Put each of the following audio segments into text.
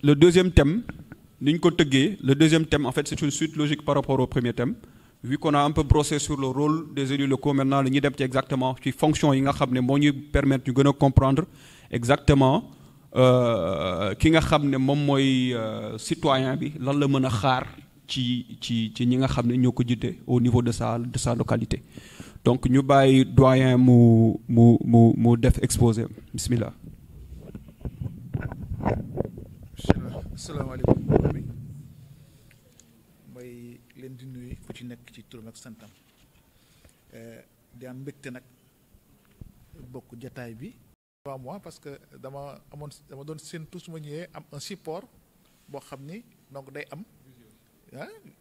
le deuxième thème, le deuxième thème, en fait, c'est une suite logique par rapport au premier thème. Vu qu'on a un peu brossé sur le rôle des élus locaux, maintenant, nous avons exactement qui fonction, nous permettre de comprendre exactement qui nga xamné mom moy citoyen bi lan la mëna xaar ci ñi nga xamné ñoko jité au niveau de sa localité. Donc ñu bay doyen mu def exposé. Bismillah. Asalaamaaleykum mi may leen di nuyu ku ci nekk ci turam ak santam di am mbégte nag bokk jataay bi. Waaw moi parce que dama doon séntu su ma ñëwee am un support boo xam ni donc day am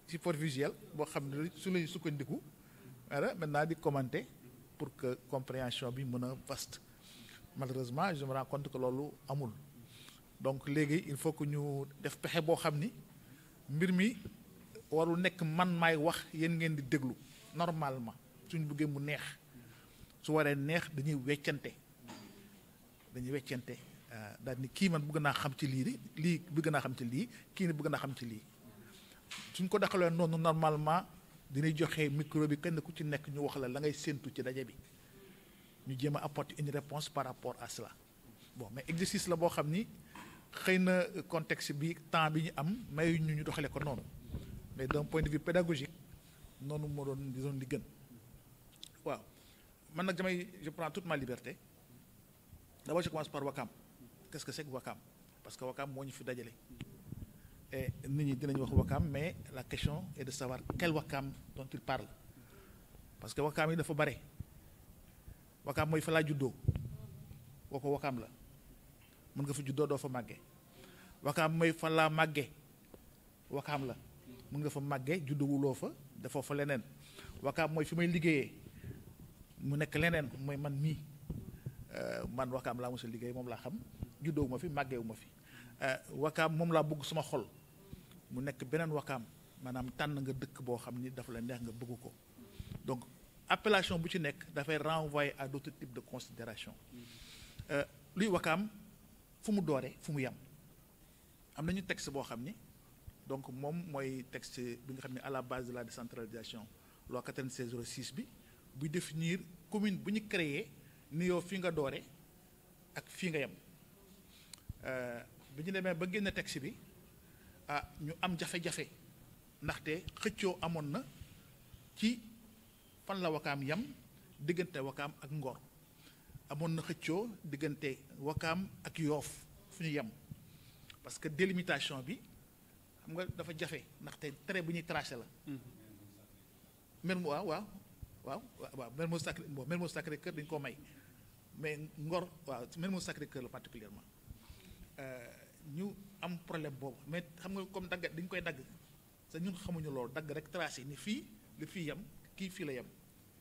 support visuel boo xam ne su lay sukkandiku maintenant di commenter pour que compréhension bi mën a vaste. Malheureusement je me rends compte que loolu amul. Donc léegi il faut que ñu def pexe boo xam ni mbir mi warul nekk man maay wax yéen ngeen di déglu normalement suñ bëggee mu neex su waree neex dañuy weccante daal ni kii man bëgg naa xam ci lii bëgg naa xam ci lii kii ni bëgg naa xam ci lii suñ ko daxalee noonu normalement dinay joxe micro bi kenn ku ci nekk ñu wax la ngay séentu ci daje bi ñu jéem a apporter une réponse par rapport à cela. Bon mais exercice la boo xam ni xëy na contexte bi temps bi ñu am mayu ñu doxale ko noonu mais d'un point de vue pédagogique noonu moo doon disons li gën waaw man nag je prends toute ma liberté. D'abord je commence par Wakam. Qu'est-ce que c'est que Wakam? Parce que Wakam moo ñu fi dajale et nit ñi dinañ wax Wakam mais la question est de savoir quel Wakam dont il parle parce que Wakam yi dafa bare. Wakam mooy fa laa juddoo boo ko Wakam la mën nga fa juddoo doo fa màggee. Wakam mooy fa laa màggee Wakam la mën nga fa màggee judduwuloo fa defoo fa leneen. Wakam mooy fi may liggéeyee mu nekk leneen mooy man mii man Wakam laa mos a liggéey moom laa xam juddoo ma fi màggee wu ma fi. Wakam moom laa bëgg suma xol mu nekk beneen Wakam maanaam tànn nga dëkk boo xam ni dafa la neex nga bëgg ko donc appellation bu ci nekk dafay renvoyer à d'autres types de considérations. Luy Wakam fu mu dooree fu mu yam am nañu texte boo xam ni donc moom mooy texte bi nga xam ne à la base de la décentralisation loi 96/06 bi buy définir commune bu ñu créer ni yow fi nga doore ak fii nga yem bi ñu demee ba génn texte bi ñu am jafe-jafe ndaxte xëccoo amoon na ci fan la Wakam yem diggante Wakam ak Ngor amoon na xëccoo diggante Wakam ak Yoof fu ñu yem parce que délimitation bi xam nga dafa jafe ndaxte trait bu ñuy tracé la Mermoz Sacré-Cœur dañu koo may mais Ngor waaw Mermoz Sacré-Cœur la particulièrement ñu am problème boobu mais xam nga comme dagg dañ koy dagg sa ñun xamuñu loolu dagg rek tracé ni fii la fii yem kii fii la yem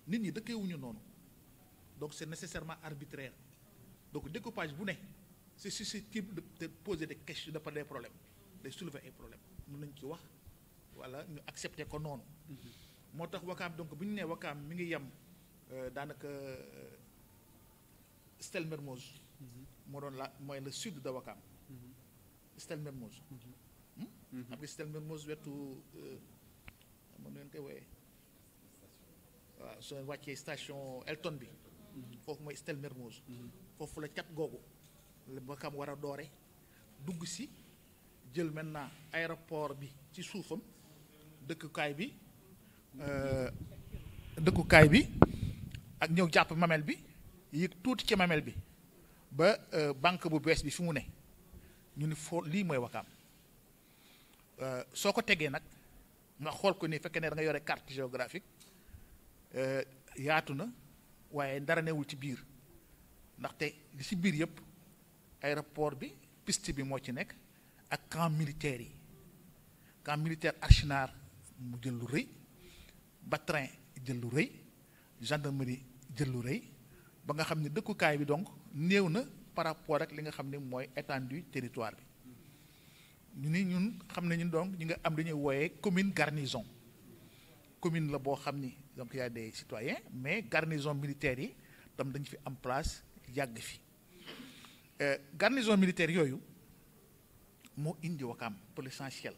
nit ñi dëkkeewuñu noonu donc c'est nécessairement arbitraire donc découpage bu ne c'est susceptible de poser des questions de des problèmes de soulever ay problèmes mën nañ ci wax wala ñu accepter ko noonu moo tax Wakam donc bu ñu nee Wakam mi ngi yem daanaka Stèle Mermoz moo doon mooy le sud de Wakam Stèle Mermoz xam nga Stèle Mermoz wetu mën ngeen koy wooyee waaw soo wàccee station Elton bi foofu mooy Stèle Mermoz foofu la cat googu la Wakam war a doore dugg si jël maintenant aéroport bi ci suufam dëkkukaay bi ak ñëw jàpp mamel bi yéeg tuuti ci mamel bi ba banque bu bees bi fi mu ne ñu ni foo lii mooy Wakam soo ko tegee nag nga xool ko ni fekkee ne da nga yore carte géographique yaatu na waaye dara newul ci biir ndaxte li ci biir yëpp aéroport bi piste bi moo ci nekk ak camp militaire Archinard mu jël lu rëy Batrin jël lu rëy gendarmerie jël lu rëy ba nga xam ne dëkkukaay bi donc néew na par rapport ak li nga xam ne mooy étendue territoire bi ñun xam ne ñun donc ñi nga am dañuy wooyee commune garnison commune la boo xam ni donc y a des citoyens mais garnison militaire yi tam dañu fi am place yàgg fi garnison militaire yooyu moo indi Wakaam pour l'essentiel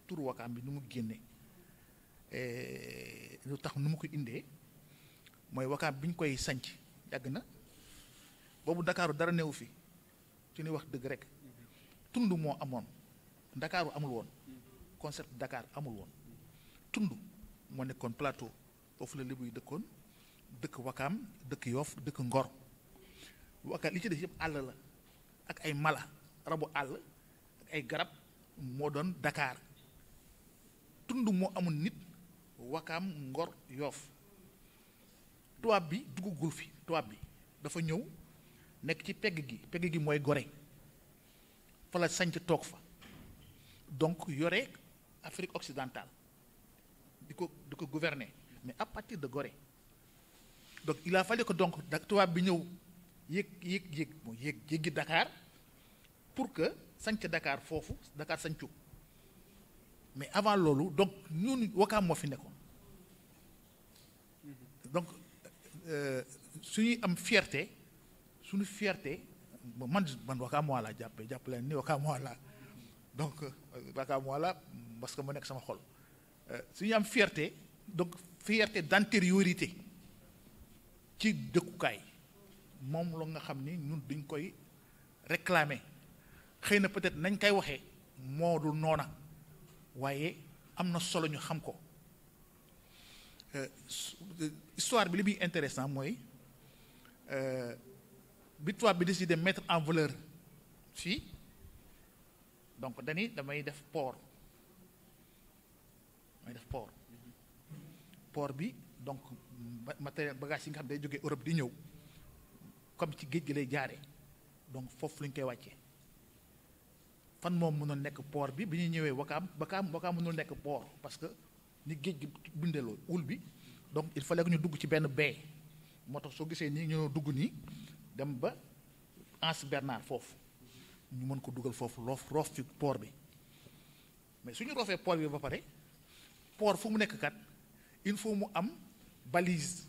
tur Wakaam bi nu mu génne lu tax nu mu ko indee mooy Wakaam bi ñu koy sanc yàgg na boobu Ndakaaru dara newu fi ci ni wax dëgg rek tund moo amoon Ndakaaru amul woon concept Dakar amul woon tund moo nekkoon plateau foofu la Lebu yi dëkkoon dëkk Wakaam dëkk Yoff dëkk Ngor Wakaam li ci des yëpp àll la ak ay mala rabu àll ak ay garab moo doon Dakar tund moo amul nit Wakaam Ngor Yoff tubaab bi duggagul fi tubaab bi dafa ñëw nekk ci pegg gi mooy Gorée fa la sanc toog fa donc yore Afrique occidentale di ko gouverner mais à partir de Gorée donc il a fallu que donc tubaab bi ñëw yéegi Dakar pour que sanc Dakar foofu Dakar sancu mais avant loolu donc ñun Wakaam moo fi nekkoon donc suñuy am fierté suñu fierté man Wakaam moo laa jàpp leen ni Wakaam moo laa donc Wakaam moo laa parce que mu nekk sama xol suñu am fierté donc fierté d'antériorité ci dëkkukaay moom la nga xam ni ñun duñ koy réclamer xëy na peut-être nañ koy waxee moo dul noona waaye am na solo ñu xam ko histoire bi li muy intéressant mooy bi tubaab bi décidé mettre en valeur fii donc damay def port bi donc matériel bagage yi nga xam ne day jógee Europe di ñëw comme ci géej gi lay jaare donc foofu lu ñu koy wàccee fan moom mënul nekk port bi ñuy ñëwee Wakaam mënul nekk port parce que ni géej gi bindeloo ul bi donc il fallait que ñu dugg ci benn baie moo tax soo gisee nii ñu dugg nii dem ba Anse Bernard foofu ñu mën ko dugal foofu roof ci port bi mais suñu roofee port bi ba pare port fu mu nekk kat il faut mu am balise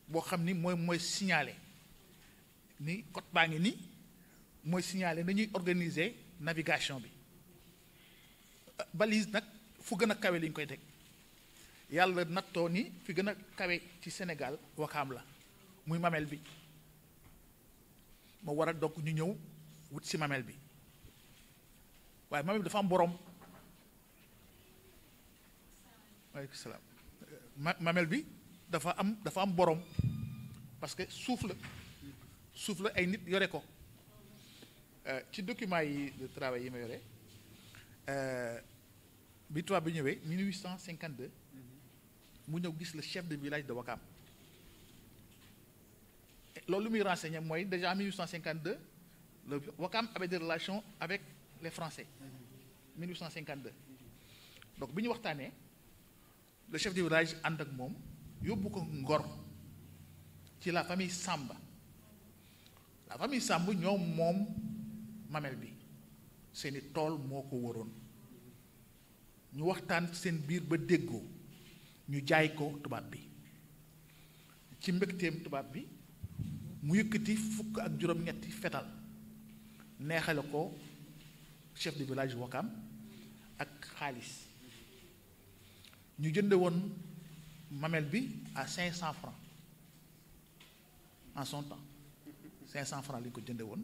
boo xam ni mooy signaler ni côte baa ngi nii mooy signaler nañuy organiser navigation bi balise nag fu gën a kawe li ñu koy teg yàlla nattoo ni fi gën a kawe ci Sénégal Wakaam la muy Mamel bi moo waral donc ñu ñëw wut si Mamel bi waaye Mamel bi dafa am borom waaleykum salaam Mamel bi dafa am borom parce que suuf la ay nit yore ko ci document yi de travail yi ma yore bi tubaab bi ñëwee 1852 mu ñëw gis le chef de village de Wakaam loolu lu muy renseigné mooy déjà en 1852 le Wakaam avait des relations avec les Français 1852 donc bi ñu waxtaanee le chef de village ànd ak moom yóbbu ko Ngor ci la famille Samba ñoom moom Mamel bi seeni tool moo ko waroon ñu waxtaan seen biir ba déggoo ñu jaay ko tubaab bi ci mbégteem tubaab bi mu yëkkati 27 fetal neexale ko chef de village Wakaam ak xaalis ñu jënde woon Mamel bi à 500 francs en son temps 500 francs la ñu ko jënde woon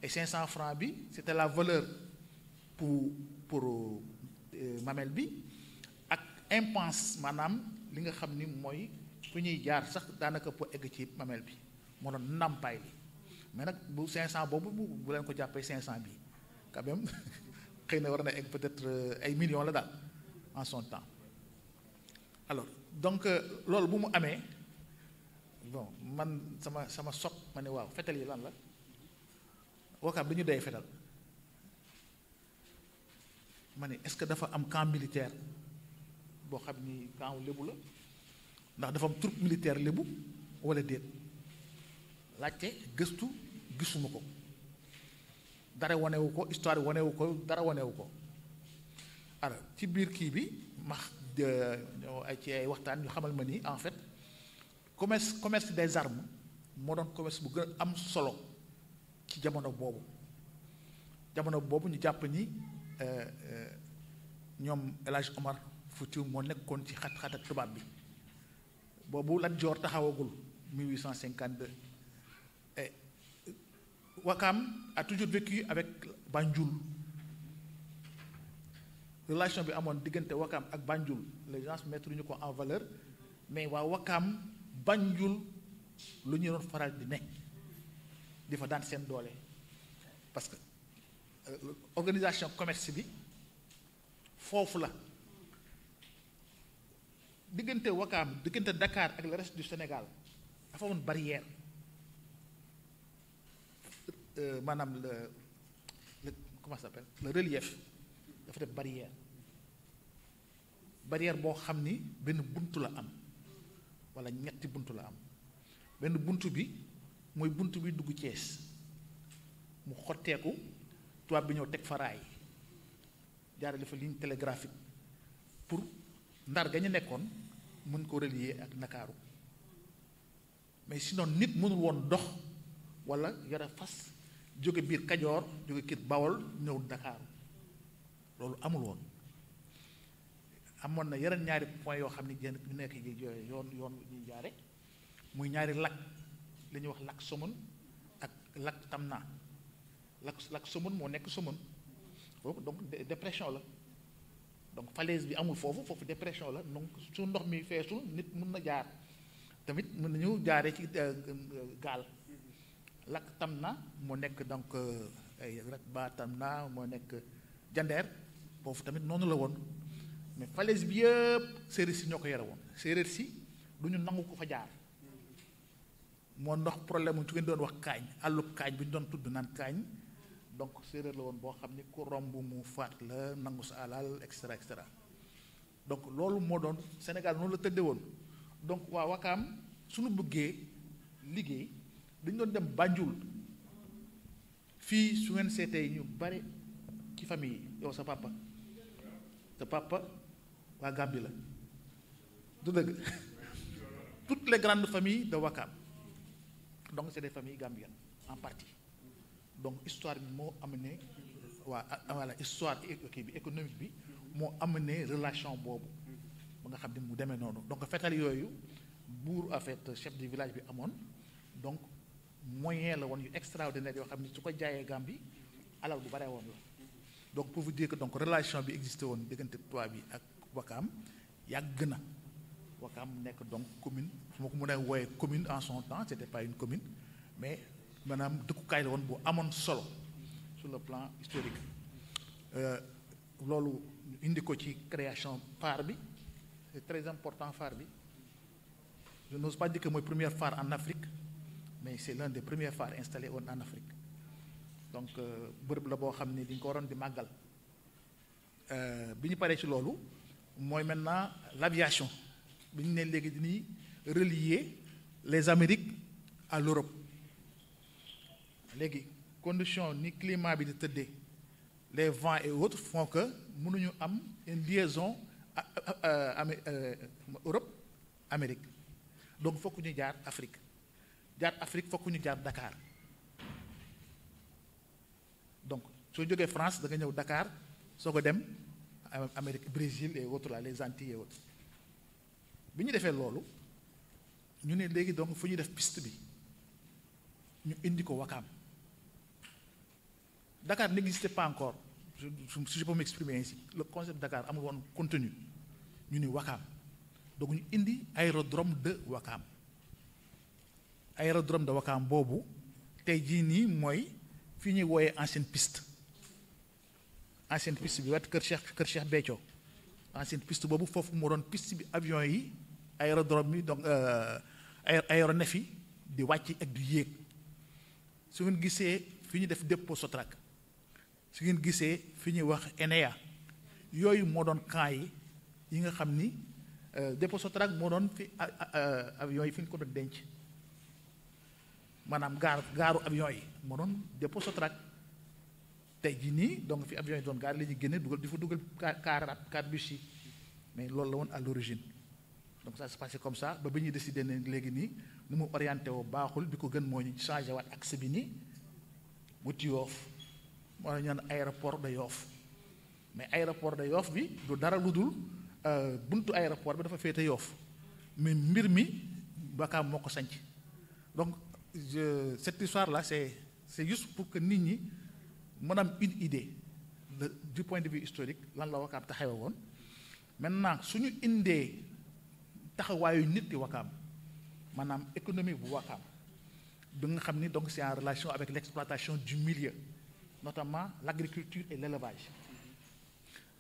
et 500 francs bi c'était la valeur pour Mamel bi ak impense maanaam li nga xam ni mooy fu ñuy jaar sax daanaka pour egg ci Mamel bi moo doon ndàmpaay li mais nag bu 500 boobu bu leen ko jàppee 500 bi quand même xëy na war na egg peut-être ay millions la daal en son temps alors donc loolu bu mu amee bon man sama soq ma ne waaw fetal yi lan la Wakaam bi ñu doyee fetal ma ne est-ce que dafa am camp militaire boo xam ni camp lébu la ndax dafa am troupe militaire lébu wala déet laajte gëstu gisuma ko dara wanewu ko histoire wanewu ko dara wanewu ko alors ci biir kii bi ci ay waxtaan ñu xamal ma ni en fait commerce des armes moo doon commerce bu gën a am solo ci jamono boobu jamono boobu ñu jàpp ni ñoom El Hadj Omar Foutiyou moo nekkoon ci xat-xat ak tubaab bi boobu Lat Joor taxawagul 1852 et Wakam a toujours vécu avec Banjul. Relation bi amoon diggante Wakam ak Banjul les gens mettre ñu ko en valeur mais waa Wakam Banjul lu ñu doon faral di ne di fa daan seen doole parce que organisation commerce bi foofu la diggante Wakam diggante Dakar ak le reste du Sénégal dafa amoon barrière maanaam le comment ça s'appelle le relief dafa def barrière boo xam ni benn buntu la am walla ñetti buntu la am benn buntu bi mooy buntu bi dugg Thiès mu xotteeku tubaab bi ñëw teg fa raay jaarale fa ligne télégraphique pour Ndar ga ñu nekkoon mën ko relier ak Ndakaaru mais sinon nit mënul woon dox walla yore fas jóge biir Kajoor jóge kër Bawol ñëw Ndakaaru loolu amul woon amoon na yeneen ñaari point yoo xam ni ñu nekk yoon ñuy jaare muy ñaari lac li ñuy wax lac Somone ak lac Tamna lac Somone moo nekk Somone foofu donc dépression la donc falaise bi amul foofu dépression la donc su ndox mi feesul nit mën na jaar tamit mën nañu jaaree ci gaal lac Tamna moo nekk donc ay lac ba Tamna moo nekk Jandeer foofu tamit noonu la woon mais falaise bi yëpp séeréer si ñoo ko yore woon séeréer si du ñu nangu ko fa jaar moo ndox problème mu su ngeen doon wax kaañ àllu kaañ bi ñu doon tudd naan kaañ donc séeréer la woon boo xam ni ku romb mu faat la nangu sa alal et cetera donc loolu moo doon Sénégal noonu la tëddee woon donc waa Wakaam suñu bëggee liggéey dañu doon dem Banjul fii su ngeen seetee ñu bare ci famille yi yow sa papa waa Gambie la du dëgg toutes les grandes familles de Wakaam donc c'est des familles gambiennes en partie donc histoire bi moo amené voilà histoire kii bi économique bi moo amené relation boobu ba nga xam ne mu demee noonu donc fetal yooyu buur en fait chef du village bi amoon donc moyen la woon yu extraordinaire yoo xam ne su ko jaayee Gambie alal bu bare woon la donc pour vous dire que donc relation bi existé woon diggante tubaab bi ak Wakaam yàgg na Wakaam nekk donc commune su ma ko mën a wooyee commune en son temps c'était pas une commune mais maanaam dëkkukaay la woon bu amoon solo sur le plan historique loolu indi ko ci création phare bi c'est très important phare bi je n'ose pas dire que mooy première phare en Afrique mais c'est l'un des premiers phares installés woon en Afrique donc bërëb la boo xam ne di nga ko waroon di màggal bi ñu paree ci loolu mooy maintenant l'aviation bi ñu ne léegi dañuy relier les Amériques à l'Europe léegi condition ni climat bi di tëddee les vents et autres font que mënuñu am une liaison Europe Amérique donc fokk ñu jaar Afrique fokk ñu jaar Dakar donc soo jógee France da nga ñëw Dakar soo ko dem Amérique Brésil et autres là les Antilles et autres bi ñu defee loolu ñu ne léegi donc fu ñuy def piste bi ñu indi ko Wakaam Dakar n'existait pas encore si je peux m'exprimer ainsi le concept de Dakar amul woon contenu ñu ni Wakaam donc ñu indi aérodrome de Wakaam boobu tey jii nii mooy fi ñuy wooyee ancienne piste bi wet kër Cheikh Béthio ancienne piste boobu foofu moo doon piste bi avion yi aérodrome yi donc aéronef yi di wàcc ak di yéeg su ngeen gisee fi ñu def dépôt Sotrac su ngeen gisee fi ñuy wax ENEA yooyu moo doon camp yi nga xam ni dépôt Sotrac moo doon fi avion yi fi ñu ko doon denc maanaam gaaru avion yi moo doon dépôt Sotrac tey jii nii donc fi avion yi doon gaar la ñuy génne dugal di fa dugal car bus yi mais loolu la woon à l'origine donc ça se passé comme ça ba ñuy décider ne léegi nii nu mu orienté woo baaxul bi ko gën moo ñu changé waat axe bi nii wuti Yoff moo la ñu naan aéroport de Yoff mais aéroport de Yoff bi du dara lu dul buntu aéroport bi dafa féete Yoff mais mbir mi Wakaam moo ko sanc donc cette histoire là c'est juste pour que nit ñi mën am une idée du point de vue historique lan la Wakaam taxawe woon maintenant suñu indee taxawaayu nit di Wakaam maanaam économie bu Wakaam bi nga xam ni donc c'est en relation avec l'exploitation du milieu notamment l'agriculture et l'élevage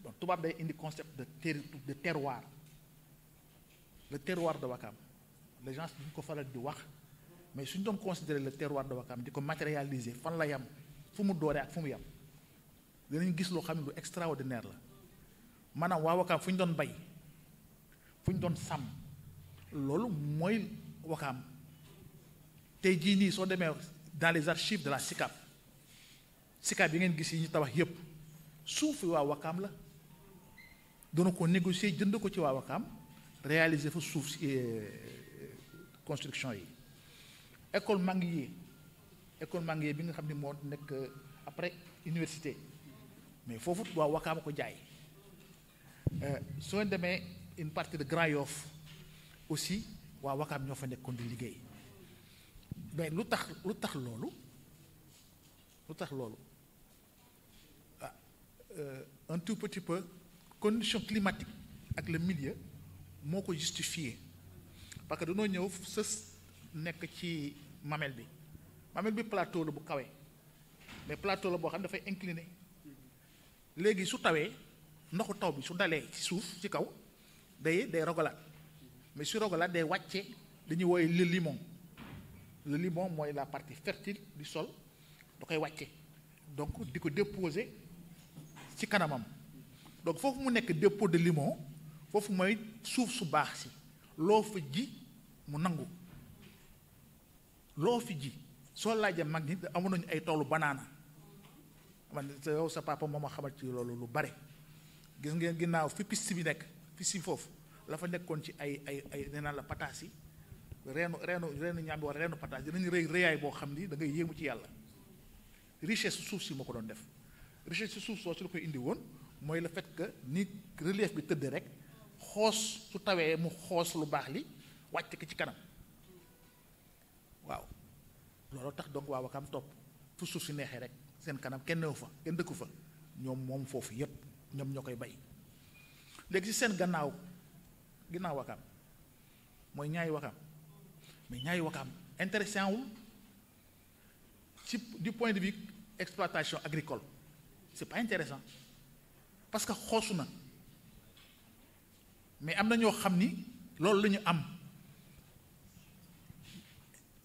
donc tubaab day indi concept de terroir le terroir de Wakaam les gens duñ ko faral di wax mais suñ doon considérer le terroir de Wakaam di ko matérialiser fan la yam fu mu dooree ak fu mu yam dinañ gis loo xam ne lu extraordinaire la maanaam waa Wakaam fu ñu doon bay fu ñu doon sàmm loolu mooy Wakaam tey jii nii soo demee dans les archives de la SICAP yi ngeen gis yi ñu tabax yépp suuf waa Wakaam la doona ko négocier jënd ko ci waa Wakaam réaliser fa suuf si construction yi école Manguier bi nga xam ne moo nekk après université mais foofu waa Wakaam ko jaay soo demee une partie de Grand Yoff aussi waa Wakaam ñoo fa nekkoon di liggéey mais lu tax loolu un tout petit peu condition climatique ak le milieu moo ko justifié parce que dañoo ñëw sës nekk ci mamel bi plateau la bu kawe mais plateau la boo xam ne dafay incliné léegi su tawee ndoxu taw bi su dalee ci suuf ci kaw day rogalaat mais su rogalaat day wàcce dañuy wooye le limon mooy la partie fertile du sol da koy wàcce donc di ko déposer ci kanamam donc foofu mu nekk dépôt de limon foofu mooy suuf su baax si loo fa ji mu nangu loo fi ji soo laajee mag ñi amoon nañu ay toolu banaana man yow sa papa moom a xamal ci loolu lu bare gis ngeen ginnaaw fi piste bi nekk piste bi foofu la fa nekkoon ci ay nee naan la pataas yi reenu ñaam bi war reenu pataas dinañu rëyaay boo xam ni da ngay yéemu ci yàlla richesse suuf si moo ko doon def richesse si suuf soo su la koy indi woon mooy le fait que ni relief bi tëdd rek xoos su tawee mu xoos lu baax li wàcc ko ci kanam waaw loolu tax donc waa Wakaam topp fu suuf si neexee rek seen kanam kenn newu fa kenn dëkku fa ñoom moom foofu yépp ñoom ñoo koy bay léegi si seen ginnaaw Wakaam mooy ñaari Wakaam mais ñaari Wakaam intéressant wul ci du point de vue exploitation agricole c'est pas intéressant parce que xoosu na mais am na ñoo xam ni loolu la ñu am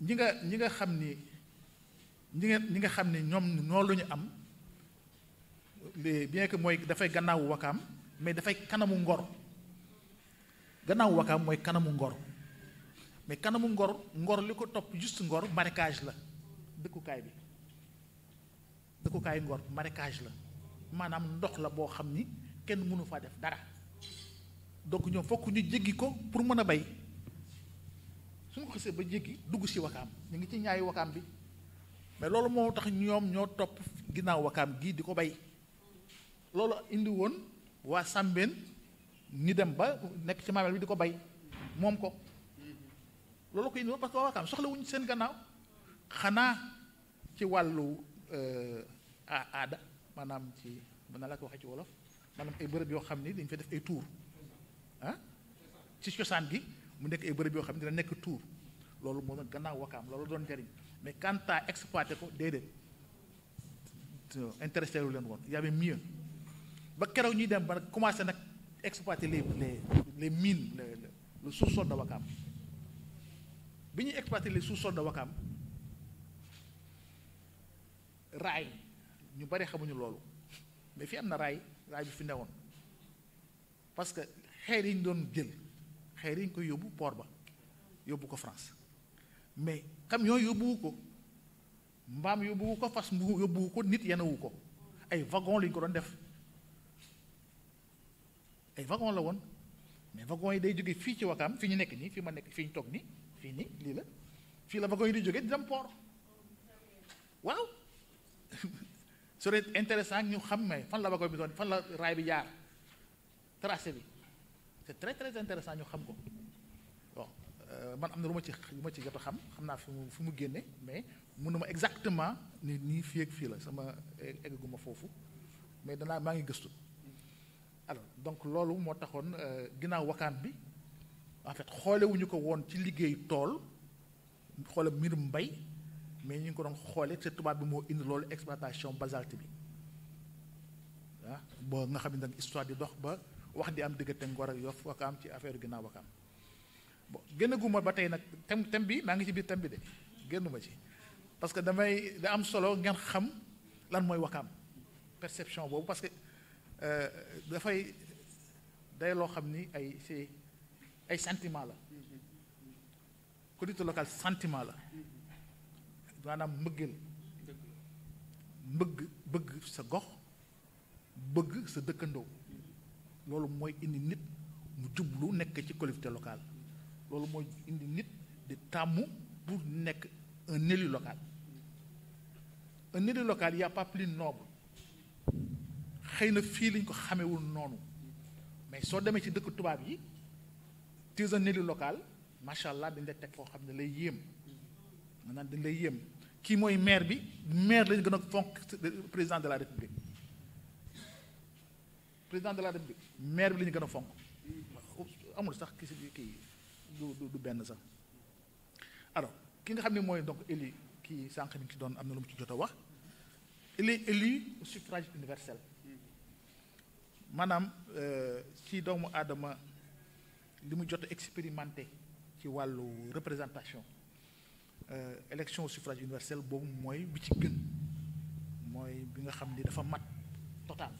ñi nga xam ni ñoom noonu la ñu am bien que mooy dafay gannaawu Wakaam mais dafay kanamu Ngor gannaawu Wakaam mooy kanamu Ngor mais kanamu Ngor li ko topp juste Ngor marécage la dëkkukaay Ngor marécage la maanaam ndox la boo xam ni kenn mënu faa def dara donc ñoom fokk ñu jéggi ko pour mën a bay suñu ko xasee ba jéggi dugg si Wakaam ñu ngi ci ñaari Wakaam bi mais loolu moo tax ñoom ñoo topp ginnaaw Wakaam gii di ko bay loolu indi woon waa Sambeen ñu dem ba nekk ci maamel bi di ko bay moom ko loolu ko indi woon parce que waa Wakaam soxlawuñu seen gannaaw xanaa ci wàllu aada maanaam ci mën na la ko waxee ci wolof maanaam ay bërëb yoo xam ni dañ fa def ay tour ci cosaan gi mu nekk ay bërëb yoo xam ne dina nekk tour loolu moo doon gannaaw Wakaam loolu doon njariñ mais quant à exploiter ko déedéet intéressé wu leen woon y avait mieux ba keroog ñuy dem ba nag commencé nag exploiter les mines le sous-sol de Wakaam bi ñuy exploiter les sous-sols de Wakaam raay ñu bari xamuñu loolu mais fi am na raay bi fi newoon parce que xeer yi ñu doon jël xeer yi ñu koy yóbbu port ba yóbbu ko France mais camion yóbbuwu ko mbaam yóbbuwu ko fas yóbbuwu ko nit yenewu ko ay wagon lañu ko doon def ay wagon la woon mais wagon yi day jóge fii ci Wakaam fi ñu nekk nii fi ma nekk fii ñu toog nii fii nii lii la fii la wagon yi di jóge di dem port waaw serait intéressant ñu xam mais fan la wagon bi doon fan la raay bi jaar tracé bi c'est très très intéressant ñu xam ko bon man am na lu ma ci jot a xam naa fi mu génne mais mënuma exactement ni nii fii ak fii la sama egguma foofu mais maa ngi gëstu alors donc loolu moo taxoon ginnaaw wakaan bi en fait xoolewuñu ko woon ci liggéey tool xoole mbirum mbay mais ñu ngi ko doon xoole te tubaab bi moo indi loolu exploitation basalte bi ah boo nga xam ne nag histoire di dox ba wax di am diggante Ngor ak Yoff Wakaam ci affaire ginnaaw Wakaam bon génnaguma ba tey nag thème bi maa ngi ci biir thème bi de génnuma ci parce que da am solo ngeen xam lan mooy Wakaam perception boobu parce que dafay day loo xam ni ay sentiment la collectivité locale sentiment la maanaam mbëggeel bëgg sa gox bëgg sa dëkkandoo loolu mooy indi nit mu jublu nekk ci collectivité locale loolu mooy indi nit di tàmmu pour nekk un élu local un élu local y a pas plus noble xëy na fii lañ ko xamewul noonu mais soo demee ci dëkk tubaab yi tu es un élu local macha allah dañ lay teg foo xam ne lay yéem maanaam dañ lay yéem kii mooy maire bi maire lañu gën a fonk président de la république maire bi la ñu gën a fonk amul sax kii du benn sax alors ki nga xam ne mooy donc élu kii sànq ni ci doon am na lu mu ci jot a wax il est élu au suffrage universel maanaam ci doomu aadama li mu jot a expérimenté ci wàllu représentation élection au suffrage universel boobu mooy bi ci gën mooy bi nga xam ni dafa mat total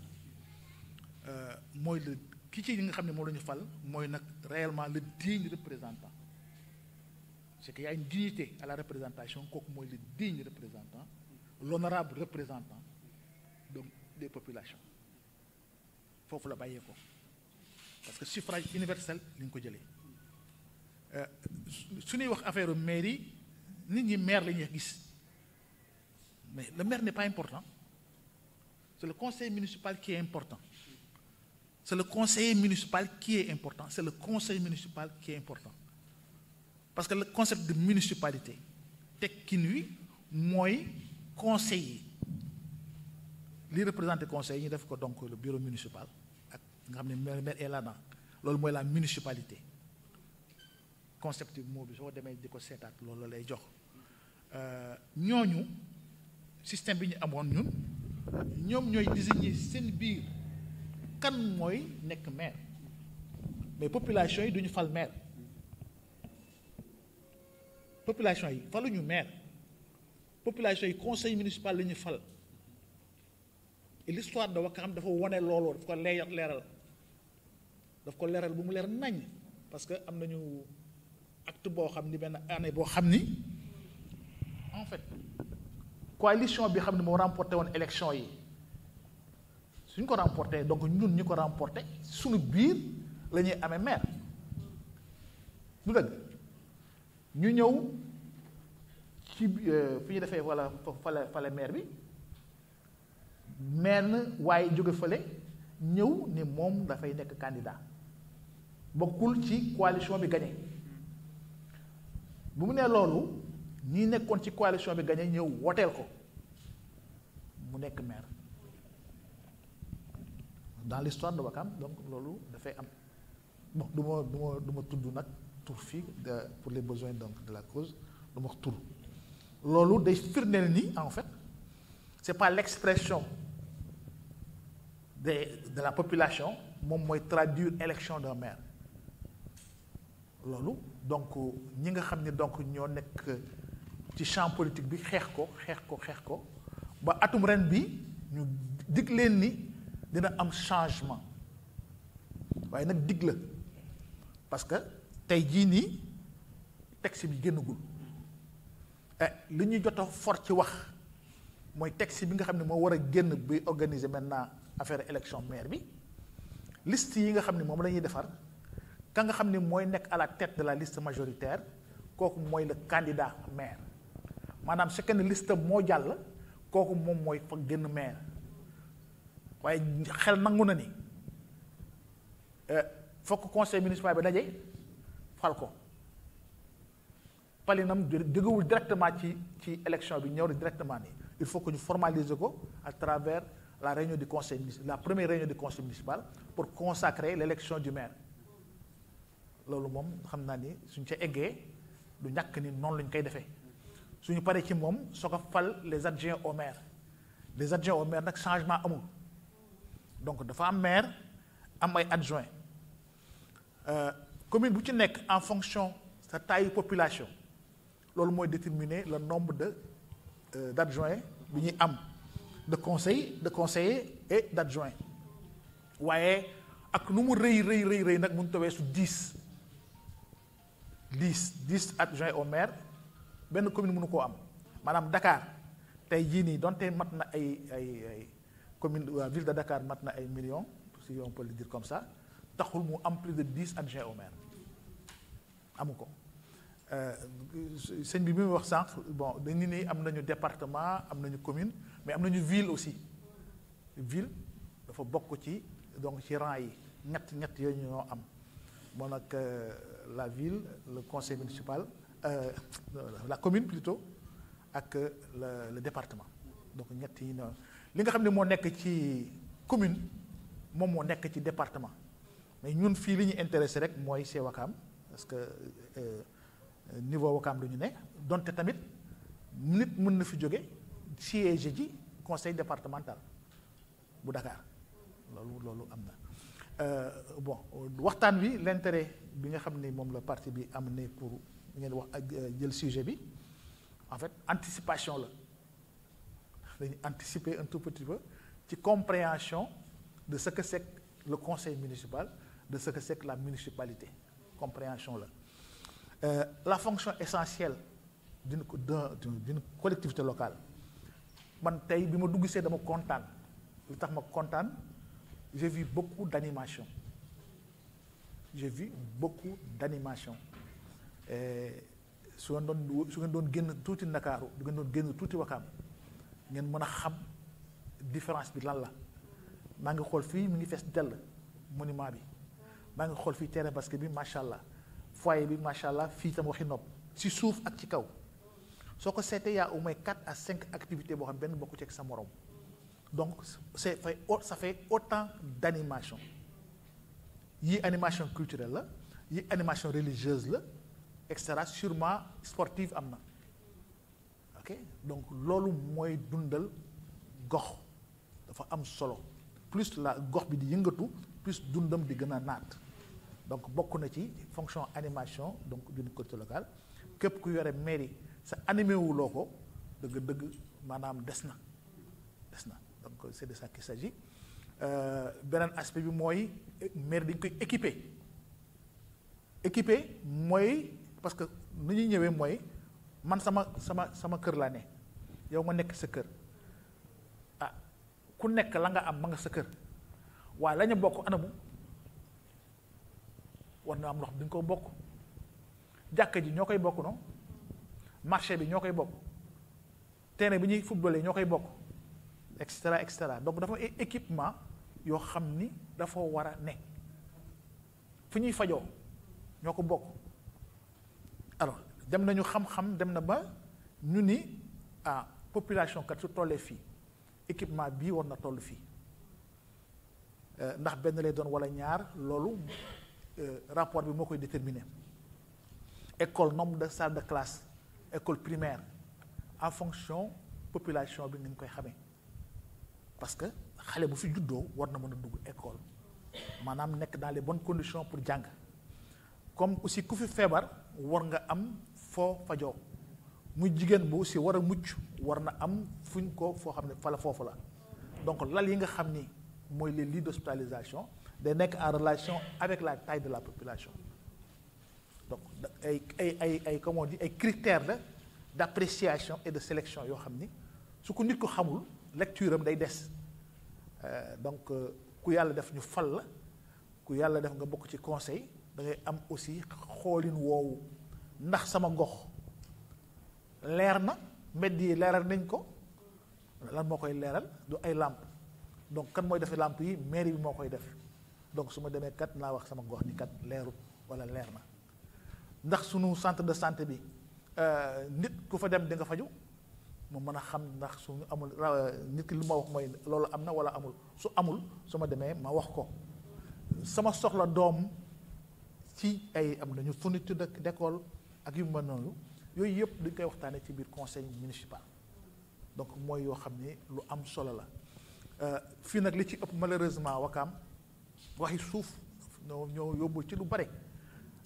mooy le ki ci nga xam ne moom la ñu fal mooy nag réellement le digne représentant c'est qu'il y a une dignité à la représentation kooku mooy le digne représentant l'honorable représentant donc des populations foofu la bàyyee ko parce que suffrage universel li ñu ko jëlee su ñuy wax affaire mairie nit ñi maire la ñuy gis mais le maire n'est pas important c'est le conseil municipal qui est important c'est le conseiller municipal qui est important c'est le conseil municipal qui est important parce que le concept de municipalité tekkin wi mooy conseiller li représenté conseil ñu def ko donc le bureau municipal ak nga xam ne maire est là-dedans loolu mooy la municipalité concept moo bi soo demee di ko seetaat loolu lay jox ñooñu système bi ñu amoon ñoom ñooy désigner seen biir kan mooy nekk maire mais population yi duñu fal maire population yi faluñu maire population yi conseil municipal la ñu fal et l'histoire de Ouakam dafa wone loolu daf ko leeral bu mu leer nañ parce que am nañu acte boo xam ni benn année boo xam ni en fait coalition bi xam ne moo remporté woon élection yi suñ ko remporté donc ñun ñi ko remporté suñu biir la ñuy amee maire du dëgg ñu ñëw ci fi ñu defee wala fale maire bi menn waaye jóge fële ñëw ni moom dafay nekk candidat bokkul ci coalition bi gagné bu mu nee loolu ñi nekkoon ci coalition bi gagné ñëw woteel ko mu nekk maire dans l'histoire de Ouakam donc loolu dafay am bon du ma tudd nag tur fii pour les besoins donc de la cause du ma wax tur loolu day firndeel ni en fait c'est pas l'expression de la population moom mooy traduire élection d'un maire loolu donc ñi nga xam ne donc ñoo nekk ci champ politique bi xeex ko ba atum ren bi ñu dig leen ni dina am changement waaye nag dig la parce que tey jii nii texte bi génnagul li ñuy jot a for ci wax mooy texte bi nga xam ne moo war a génn bi organiser maintenant affaire élection maire bi liste yi nga xam ne moom la ñuy defar ka nga xam ne mooy nekk à la tête de la liste majoritaire kooku mooy le candidat maire maanaam su fekkee ne liste moo jàll kooku moom mooy fa génn maire waaye xel nangu na ni fokk conseil municipal bi daje fal ko palinam jógewul directement ci élection bi ñëw directement ni il faut que ñu formaliser ko à travers la réunion du conseil municipal, la première réunion du conseil municipal pour consacrer l'élection du maire loolu moom xam naa ni suñ ca eggee du ñàkk ni noonu lañ koy defee suñu paree ci moom soo ko fal les adjoints au maire les adjoints au maire nag changement amul donc dafa am maire am ay adjoints commune bu ci nekk en fonction sa taille population loolu mooy déterminer le nombre d'adjoints bi ñuy am de conseillers et d'adjoints waaye ak nu mu rëy nag mun tawee su 10 adjoints au maire benn commune mënu koo am maanaam Dakar tey jii nii donte mat na ay commune ville de Dakar mat na ay millions si on peut le dire comme ça taxul mu am plus de 10 adjoints au maire amu ko sëñ bi muy wax sànq bon dañu ni am nañu département am nañu commune mais am nañu ville aussi ville dafa bokk ci donc ci rang yi ñett yooyu ñoo am moo nag la ville le conseil municipal la commune plutôt ak le département donc ñett yi noonu li nga xam ne moo nekk ci commune moom moo nekk ci département mais ñun fii li ñu intéressé rek mooy c'est Ouakam parce que niveau Ouakam la ñu ne donte tamit nit mën na fi jóge siège ji conseil départemental bu Dakar loolu am na bon waxtaan wi l'intérêt bi nga xam ne moom la parti bi am ne pour ngeen wax ak jël sujet bi en fait anticipation la dañu anticiper un tout petit peu ci compréhension de ce que c'est le conseil municipal de ce que c'est la municipalité compréhension la la fonction essentielle d'une collectivité locale man tey bi ma dugg see dama kontaan lu tax ma kontaan j'ai vu beaucoup d'animation su ngeen doon génn tuuti Ndakaaru du ngeen doon génn tuuti Wakaam ngeen mën a xam différence bi lan la maa ngi xool fii mu ngi fees dell monument bi maa ngi xool fii terrain basket bi macha allah foyer bi macha allah fii tam waxi nopp ci suuf ak ci kaw soo ko seetee y a au moins 4 à 5 activités boo xam benn bokku ci ak sa morom donc ça fait autant d'animation yi animation culturelle la yi animation religieuse la et cetera sûrement sportive am na ok donc loolu mooy dundal gox dafa am solo plus la gox bi di yëngatu plus dundam di gën a naat donc bokk na ci fonction animation donc d'une collectivité locale képp ku yore mairie sa animé wuloo ko dëgg maanaam des na donc c'est de ça qu'il s'agit beneen aspect bi mooy mairie dañ koy équiper mooy parce que nu ñuy ñëwee mooy man sama kër laa ne yow nga nekk sa kër ku nekk la nga am ma nga sa kër waaye la ñu bokk anamu war na am ndox dañ ko bokk jàkka ji ñoo koy bokk non marché bi ñoo koy bokk terrain bi ñuy footballé ñoo koy bokk et cetera donc dafa équipement yoo xam ni dafa war a ne fu ñuy fajoo ñoo ko bokk alors dem nañu xam-xam dem na ba ñu ni population kat su tollee fii équipement bii war na toll fii ndax benn lay doon wala ñaar loolu rapport bi moo koy déterminer école nombre de salles de classe école primaire en fonction population bi ngeen koy xamee parce que xale bu fi juddoo war na mën a dugg école maanaam nekk dans les bonnes conditions pour jàng comme aussi ku fi feebar war nga am foo fajoo muy jigéen bu aussi war a mucc war na am fuñ ko foo xam ne foofu la donc lal yi nga xam ni mooy les lits d'hospitalisation day nekk en relation avec la taille de la population donc ay comme on dit ay critères la d'appréciation et de sélection yoo xam ni su ko nit ko xamul lecture am day des donc ku yàlla def ñu fal la ku yàlla def nga bokk ci conseil da ngay am aussi xoolin woowu ndax sama gox leer na mbedd yi leeral nañ ko lan moo koy leeral du ay làmp donc kan mooy defee lampe yi mairie bi moo koy def donc su ma demee kat naa wax sama gox ni kat leerut wala leer na ndax sunu centre de santé bi nit ku fa dem di nga faju mu mën a xam ndax su amul nit ki lu ma wax mooy loolu am na wala amul su amul su ma demee ma wax ko sama soxla doom ci ay am nañu fourniture d'école ak yu mel noonu yooyu yëpp dañ koy waxtaanee ci biir conseil municipal donc mooy yoo xam ni lu am solo la fii nag li ci ëpp malheureusement Wakaam waxi suuf ñoo yóbbul ci lu bare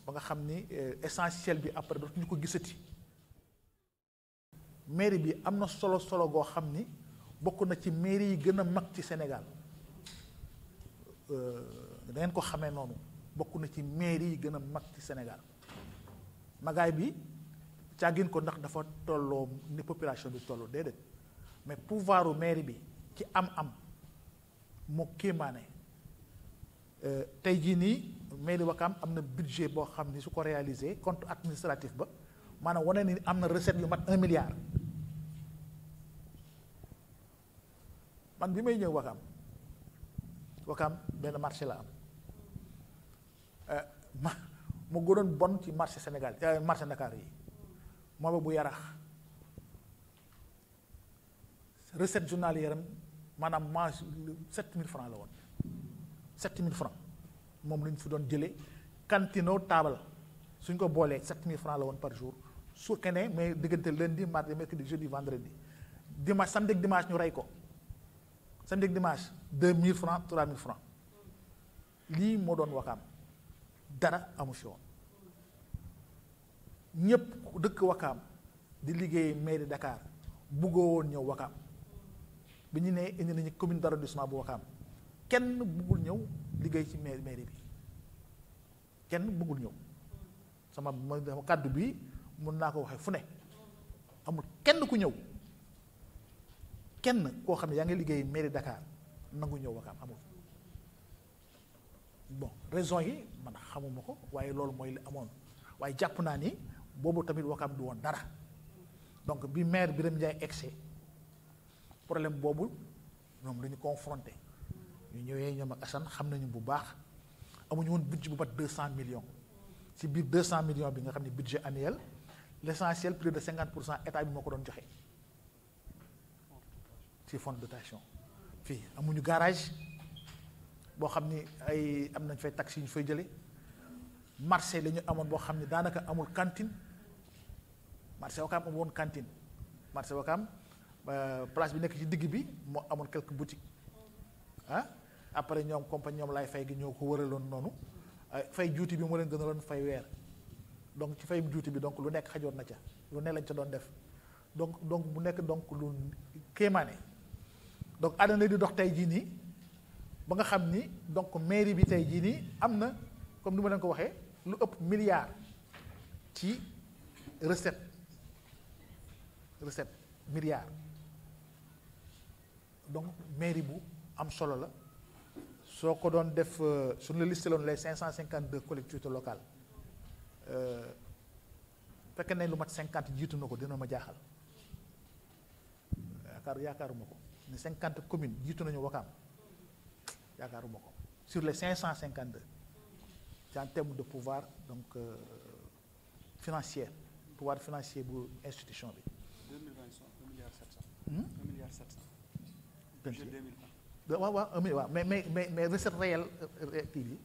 ba nga xam ni essentiel bi après dootuñu ko gisati mairie bi am na solo goo xam ni bokk na ci mairie yi gën a mag ci Sénégal da ngeen ko xamee noonu bokk na ci mairie yi gën a mag ci Sénégal magaay bi càggin ko ndax dafa tolloo ni population bi tolloo déedéet mais pouvoiru mairie bi ci am moo kéemaane tey jii nii mairie Wakaam am na budget boo xam ni su ko réaliser compte administratif ba maanaam wane ni am na recette yu mat 1 milliard man bi may ñëw Wakaam benn marché la am mu gënoon bon ci marché Sénégal marché Dakar yi mooba bu Yarax recette journalière am maanaam 7000 francs la woon 7000 francs moom la ñu fi doon jëlee cantino taabal suñ ko boolee 7000 francs la woon par jour su kenee mais diggante lundi mardi mercredi jeudi vendredi dimanche samedi ak dimanche ñu rey ko samedi ak dimanche 2000 francs 3000 francs lii moo doon Wakaam dara amu fi woon ñépp dëkk Wakaam di liggéey mairie Dakar buggoo woon ñëw Wakaam bi ñu nee indi nañu commune d'arrondissement bu Wakaam kenn buggul ñëw liggéey ci mairie bi kenn buggul ñëw sama kàddu bi mun naa ko waxee fu ne amul kenn ku ñëw kenn koo xam ne yaa ngi liggéey mairie Dakar nangu ñëw Wakaam amul bon raison yi man xamuma ko waaye loolu mooy li amoon waaye jàpp naa ni boobu tamit Wakaam du woon dara donc bi maire Birame Ndiaye excès problème boobu ñoom la ñu confronté ñu ñëwee ñoom ak Assane xam nañu bu baax amuñu woon budget bu mat 200 millions ci biir 200 millions bi nga xam ne budget annuel l'essentiel plus de 50% état bi moo ko doon joxe ci fonds de dotation fii amuñu garage boo xam ni ay am nañ fay taxes yu ñu fay jëlee marché la ñu amoon boo xam ne daanaka amul cantine marché Wakaam amul woon cantine marché Wakaam place bi nekk ci digg bi moo amoon quelques boutiques après ñoom compagnie ñoom lay fay gi ñoo ko wëraloon noonu fay juuti bi moo leen gënaloon fay weer donc ci fay juuti bi donc lu nekk xajoon na ca lu ne lañ ca doon def donc mu nekk donc lu kéemaane donc àdduna di dox tey jii nii ba nga xam ni donc mairie bi tey jii nii am na comme ni ma leen ko waxee lu ëpp milliard ci recette milliard donc mairie bu am solo la soo ko doon def suñu la listé loon les 552 collectivités locales fekk nañ lu mat 50 jiitu na ko dina ma jaaxal yaakaaruma ko ne 50 communes jiitu nañu Wakaam yaakaaruma ko sur les 552 c'est en termes de pouvoir donc financier pouvoir financier bu institution bi. 1 milliard 700. 1 milliard 700. waaw mais recette réelle kii bi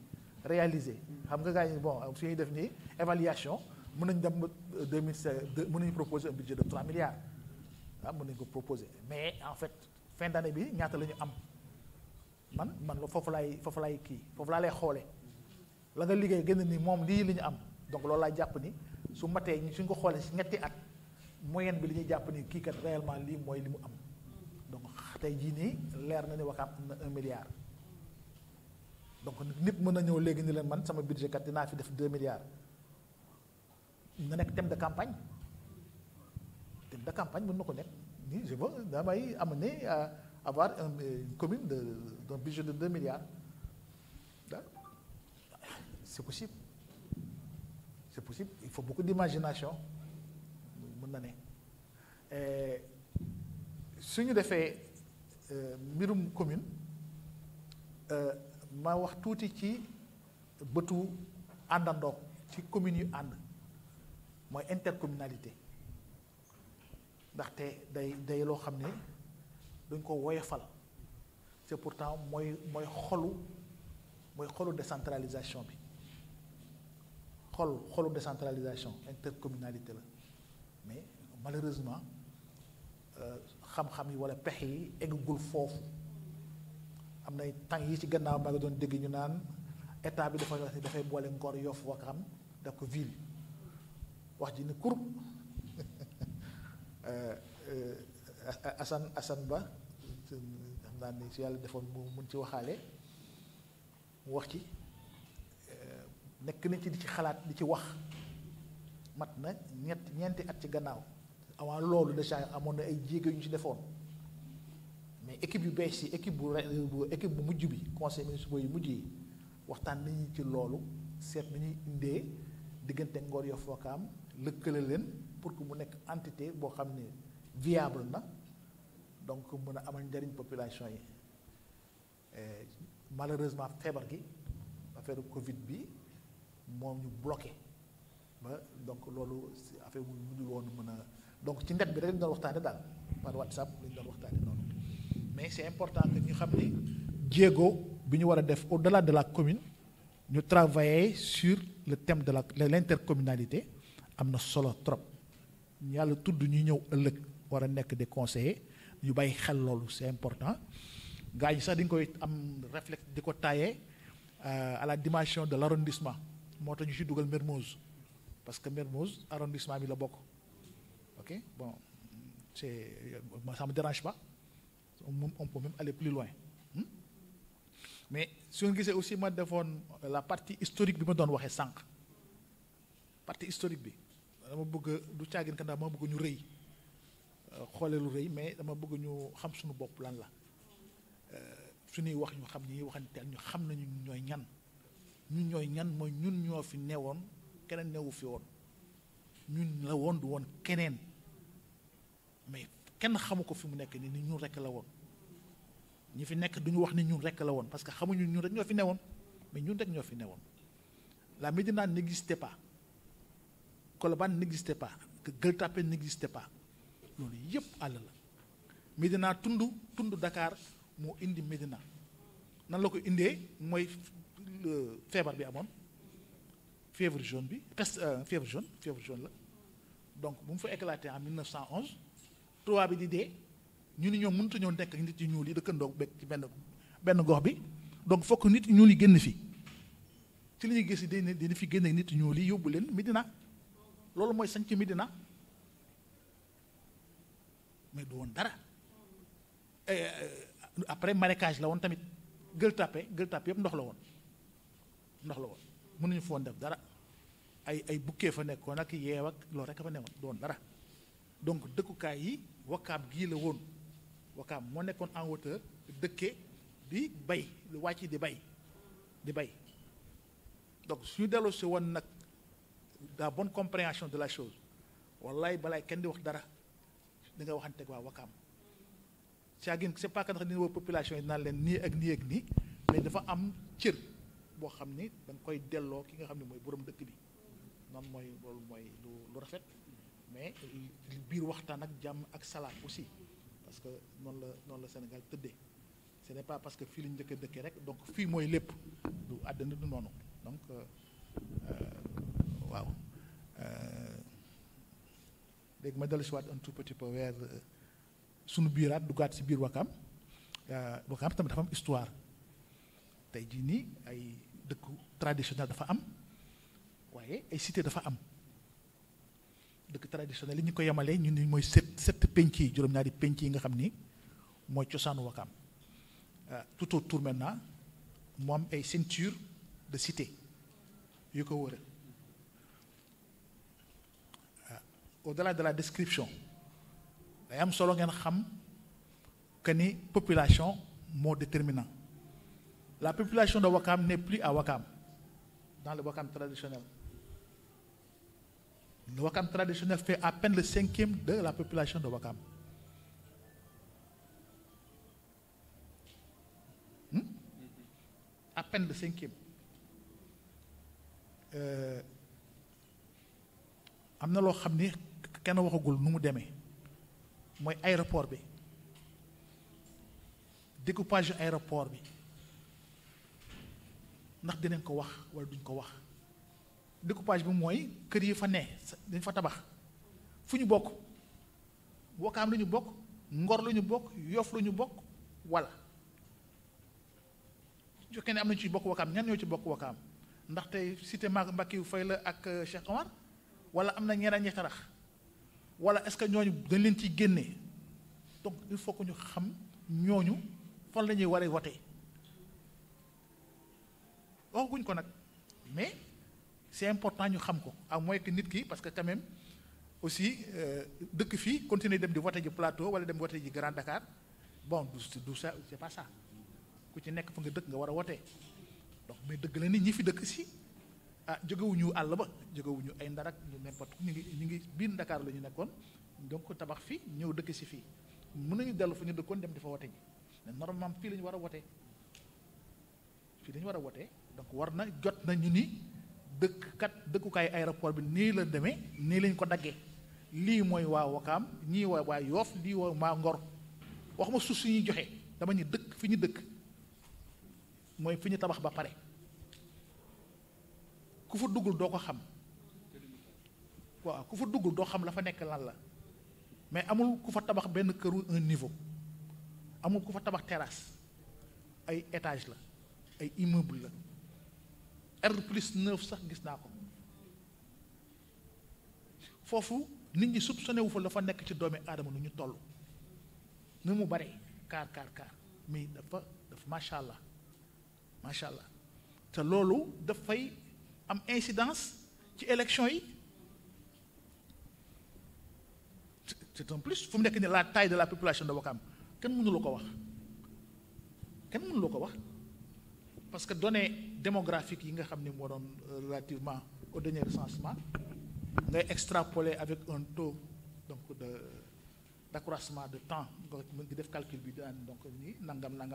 réalisée xam nga gars yi bon su ñuy def nii évaluation mën nañu dem 2016 mën nañu proposer un budget de 3 milliards mën nañu ko proposer mais en fait fin d'année bi ñaata la ñu am man foofu laa lay xoolee la nga liggéey gën ni moom lii li ñu am donc loolu laay jàpp ni su matee suñ ko xoolee si ñetti at moyenne bi li ñuy jàpp ni kii kat réellement lii mooy li mu am donc tey jii nii leer na ni Wakaam am na 1 milliard donc nit mën na ñëw léegi ni leen man sama budget kat dinaa fi def 2 milliards na nekk thème de campagne mën na ko nekk ni je veux damay amener à avoir une commune d'un budget de 2 milliards c'est possible il faut beaucoup d'imagination mën na ne su ñu defee mbirum commune ma wax tuuti ci bëtu àndandoo ci communes yu ànd mooy intercommunalité ndaxte day loo xam ne dañ ko woyofal c'est pourtant mooy xolu décentralisation bi xolu décentralisation intercommunalité la mais malheureusement xam-xam yi wala pexe yi eggul foofu am na temps yi ci gannaaw maa ngi doon dégg ñu naan état bi dafay boole Ngor Yoff Ouakam def ko ville wax ji ni kur Assane Ba xam naa ni su yàlla defoon mu mun ci waxaale mu wax ci nekk na ci di ci xalaat di ci wax mat na ñeenti at ci gannaaw avant loolu déjà amoon na ay jéego yu ñu ci defoon mais équipe yu bees yi équipe bu mujj bi conseil municipal yu mujj yi waxtaan nañu ci loolu seet nañuy indee diggante Ngor Yoff Ouakam lëkkale leen pour que mu nekk entité boo xam ne viable na donc mën a amal njariñ population yi malheureusement feebar gi affaire Covid bi moom ñu bloqué ba donc loolu si affaire bu mujjul woon mën a donc ci net bi rek lañu doon waxtaane daal par WhatsApp lañu doon waxtaane noonu mais c'est important que ñu xam ne jéego bi ñu war a def au-delà de la commune ñu travailler sur le thème de l'intercommunalité am na solo trop yàlla tudd ñu ñëw ëllëg war a nekk des conseillers ñu bàyyi xel loolu c'est important gars yi sax di nga koy am réflexe di ko tailler à la dimension de l'arrondissement moo tax ñu ci dugal Mermoz parce que Mermoz arrondissement bi la bokk ok bon ça me dérange pas on peut même aller plus loin mais su ngeen gisee aussi ma defoon la partie historique bi ma doon waxee sànq partie historique bi dama bëgg du caagin ka ndax dama bëgg ñu rëy xoolee lu rëy mais dama bëgg ñu xam suñu bopp lan la suñuy wax ñu xam ñi waxanteel ñu xam nañu ñooy ñan mooy ñun ñoo fi newoon keneen newu fi woon ñun la woon du woon keneen mais kenn xamu ko fi mu nekk ni ñun rekk la woon ñi fi nekk duñu wax ni ñun rekk la woon parce que xamuñu ñun rek ñoo fi newoon mais ñun rek ñoo fi newoon la Médina n'existait pas Colobane n'existait pas Gueule Tapée n'existait pas loolu yépp àll la Médina tund Dakar moo indi Médina nan la ko indee mooy feebar bi amoon fièvre jaune bi peste fièvre jaune la donc bu mu fa éclaté en 1911 tubaab bi di dee ñu ni ñoom mënut a ñëw nekk nit yu ñuul yi dëkkandoo bekk ci benn gox bi donc fokk nit yu ñuul yi génn fi ci li ñuy gis dina fi génne nit yu ñuul yi yóbbu leen Médina loolu mooy sañ ci Médina mais du woon dara après marécage la woon tamit Gueule Tapée yëpp ndox la woon mënuñu fa woon def dara ay bukkee fa nekkoon ak yeew ak loolu rek fa newoon du woon dara donc dëkkukaay yi Wakaam gii la woon Wakaam moo nekkoon en hauteur dëkkee di bay wàcc di bay donc suñu delloo si woon nag la bonne compréhension de la chose wallaay balaay kenn di wax dara di nga waxanteeg waa Wakaam c'est pas que ndax dina woo population yi naan leen nii ak nii mais dafa am cër boo xam ni da nga koy delloo ki nga xam ne mooy borom dëkk bi noonu mooy loolu mooy lu rafet mais biir waxtaan ak jàmm ak salaam aussi parce que noonu la Sénégal tëddee ce n'est pas parce que fii la ñu njëkk a dëkkee rek donc fii mooy lépp du àddina du noonu donc waaw léegi ma dellu si waat un tout petit peu vers sunu biiraat duggaat si biir Wakaam tamit dafa am histoire tey jii nii ay dëkku traditionnel dafa am waaye ay cité dafa am dëkk traditionnel yi ñu ko yemalee ñu ni mooy sept penc yi juróom-ñaari penc yi nga xam ni mooy cosaanu Wakaam tout autour maintenant mu am ay ceinture de cité yu ko wëral au-delà de la description day am solo ngeen xam que ni population moo déterminant la population de Wakaam n'est plus à Wakaam dans le Wakaam traditionnel. Le Wakaam traditionnel fait à peine le 5e de la population de Wakaam. peine le 5e am na loo xam ni kenn waxagul nu mu demee mooy aéroport bi découpage yu aéroport bi ndax dinañ ko wax wala duñ ko wax découpage bi mooy kër yi fa ne dañ fa tabax fu ñu bokk Wakaam lu ñu bokk Ngor lu ñu bokk Yoff lu ñu bokk wala su fekkee ne am nañu ci bokk Wakaam ñan ñoo ci bokk Wakaam ndax tey cité Mbacké Faye la ak Cheikh Omar wala am na ñeneen ñi tarax wala est-ce que ñooñu dañ leen ciy génne donc il faut que ñu xam ñooñu fan la ñuy war a voter waxaguñ ko nag mais c'est important ñu xam ko à moins que nit ki parce que quand même aussi dëkk fii continuer dem di voter ji plateau wala dem voter ji Grand Dakar bon du ça c'est pas ça ku ci nekk fa nga dëkk nga war a voter donc mais dëgg la ni ñi fi dëkk si jógewuñu àll ba jógewuñu ay ndarak ñu n'importe ñu ngi biir Dakar la ñu nekkoon donc tabax fi ñëw dëkk si fii mën nañu dellu fa ñu dëkkoon dem di fa voter ji mais normalement fii la ñu war a voter fii la ñu war a voter donc war na jot na ñu ni dëkkukaay aéroport bi nii la demee nii lañ ko daggee lii mooy waa Wakaam ñii waa Yoff lii waa Ngor waxuma suuf si ñuy joxe dama ñu dëkk fi ñu dëkk mooy fi ñu tabax ba pare ku fa duggul doo ko xam waaw ku fa duggul doo xam la fa nekk lan la mais amul ku fa tabax benn këru un niveau amul ku fa tabax terrasse ay étage la ay immeuble la R+9 sax gis naa ko foofu nit ñi soupçonné wu fa la fa nekk ci doomi aadama nu ñu toll nu mu bare kaar mais dafa macha allah te loolu dafay am incidence ci élection yi c'est un plus fu mu nekk ni la taille de la population de Ouakam kenn mënu la ko wax parce que données démographiques yi nga xam ne moo doon relativement au dernier recensement ngay extrapoler avec un taux donc d'accroissement de temps nga di def calcul bi daan donc nii nangam la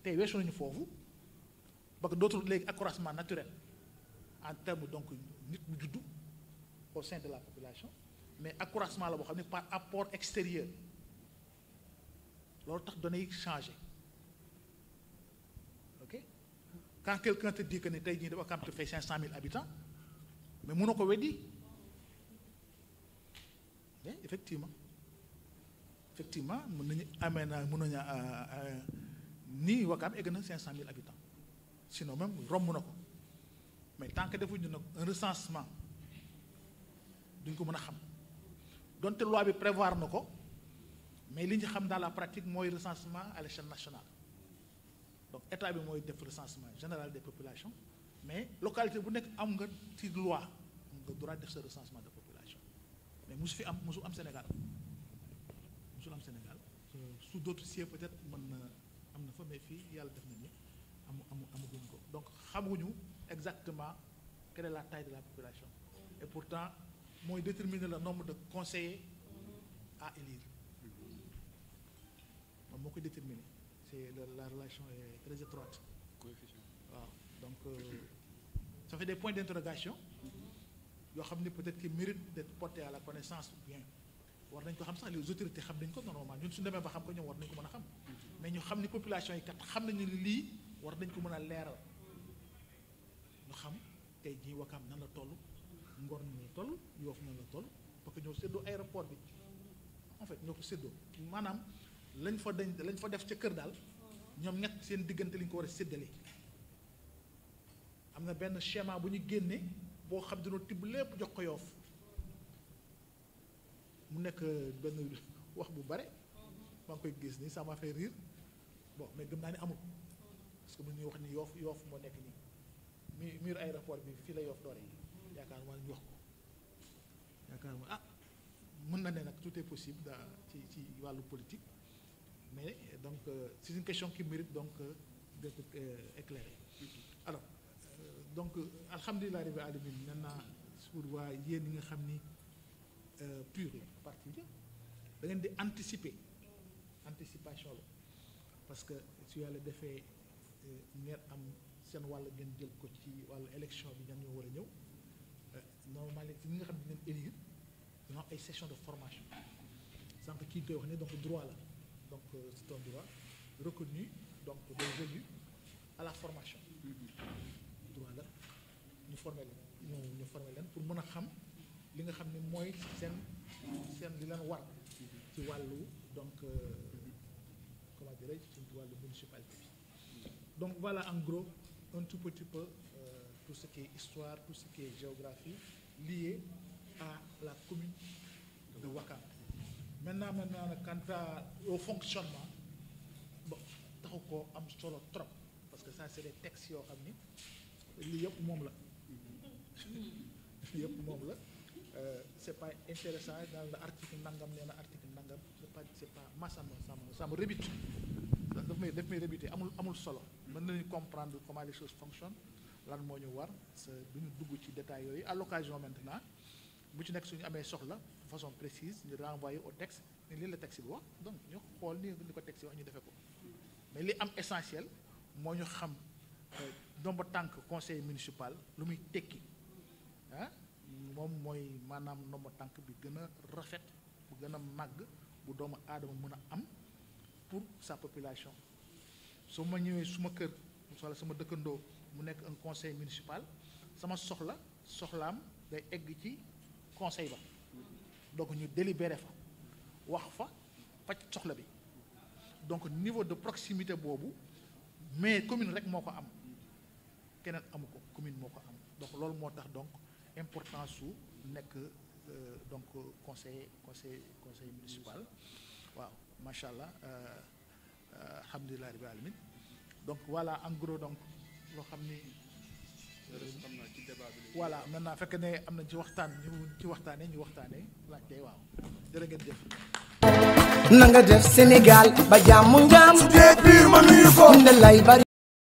tey weesu nañu foofu parce que dootul léegi accroissement naturel en termes donc nit bu juddu au sein de la population mais accroissement la boo xam ne par apport extérieur loolu tax données yi changé ok quand quelqu'un te dit que ni tey jii dafa am te fait 500 000 habitants mais mënoo ko weddi mais effectivement mën nañu amee na mën nañu nii Ouakam egg na 500 000 habitants sinon même romb na ko mais tant que defuñu nag un recensement duñ ko mën a xam donte loi bi prévoir na ko mais li ñu xam dans la pratique mooy recensement à l'échelle nationale donc état bi mooy def recensement général des populations mais localité bu nekk am nga ci loi am nga droit def sa recensement de population mais musul am Sénégal sous d'autres cieux peut-être mën na am na fa mais fii yàlla def na ni amaguñ ko donc xamuñu exactement quelle est la taille de la population et pourtant mooy déterminer le nombre de conseillers à élire moom moo koy déterminer c'est la relation est très étroite waaw donc ça fait des points d'interrogation yoo xam ne peut-être qu'il mérite d'être porté à la connaissance ou bien war nañ ko xam sax les autorités xam nañ ko normalement ñun suñu demee ba xam ko ñoom war nañ ko mën a xam mais ñu xam ni population yi kat xam nañu lii war nañ ko mën a leeral ñu xam tey jii Ouakam nan la toll Ngor nan la toll Yoff nan la toll parce que ñoo séddoo aéroport bi en fait ñoo ko séddoo maanaam lañ fa def ca kër daal ñoom ñett seen diggante li ñu ko war a séddale am na benn schéma bu ñu génnee boo xam dina tibb lépp jox ko Yoff mu nekk benn wax bu bare maa ngi koy gis nii ça m'a fait rire bon mais gëm naa ni amul parce que bu ñuy wax ni Yoff moo nekk nii mur aéroport bi fii la Yoff doore yaakaar maa ñu wax ko yaakaar ma mën na ne nag tout est possible ci wàllu politique mais donc c'est une question qui mérite donc d'être éclairée alors donc alhamdulilah rabbil alamin maintenant pour waa yéen ñi nga xam ni pur la partie bi da ngeen di anticipation la parce que su yàlla defee ngeen am seen wàll ngeen jël ko ci wàllu élection bi ñan ñoo war a ñëw normalement ñi nga xam ne dinañ élire dina am ay session de formation sànq kii koy wax ne donc droit la donc c'est un droit reconnu donc des élus à la formation droit la ñu former leen ñu former leen pour mën a xam li nga xam ne mooy seen li leen war ci wàllu donc comment dirais-je ci wàllu municipalité bi donc voilà en gros un tout petit peu tout ce qui est histoire tout ce qui est géographie lié à la commune de Ouakam. Maintenant quant au fonctionnement bon taxu ko am solo trop parce que ça c'est des textes yoo xam ni lii yëpp moom la lii yëpp moom la c'est pas intéressant dans l'article nangam nee na article nangam c'est pas ma ça me rebute daf may rebuter amul solo mën nañu comprendre comment les choses fonctionnent lan moo ñu war du ñu dugg ci détails yooyu à l'occasion maintenant bu ci nekk suñu amee soxla de façon précise ñu renvoyer au texte ni lii la texte bi wax donc ñu xool ni ko texte wax ñu defee ko mais li am essentiel moo ñu xam ndomba tànk conseil municipal lu muy tekki ah moom mooy maanaam ndomba tànk bi gën a rafet bu gën a màgg bu doomu aadama mën a am pour sa population su ma ñëwee suma kër wala sama dëkkandoo mu nekk un conseil municipal sama soxlaam day egg ci conseil ba donc ñu délibéré fa wax fa faj soxla bi donc niveau de proximité boobu mais commune rek moo ko am keneen amu ko commune moo ko am donc loolu moo tax donc importance su nekk donc conseil municipal waaw macha allah alhamdulilah rabbil alamin donc voilà en gros donc loo xam ni voilà maintenant fekk ne am na ci waxtaanee ñu waxtaanee laajte waaw jërë ngeen jëf. na nga def Sénégal ba jàmm nga am. su dee biir ma nuyu ko.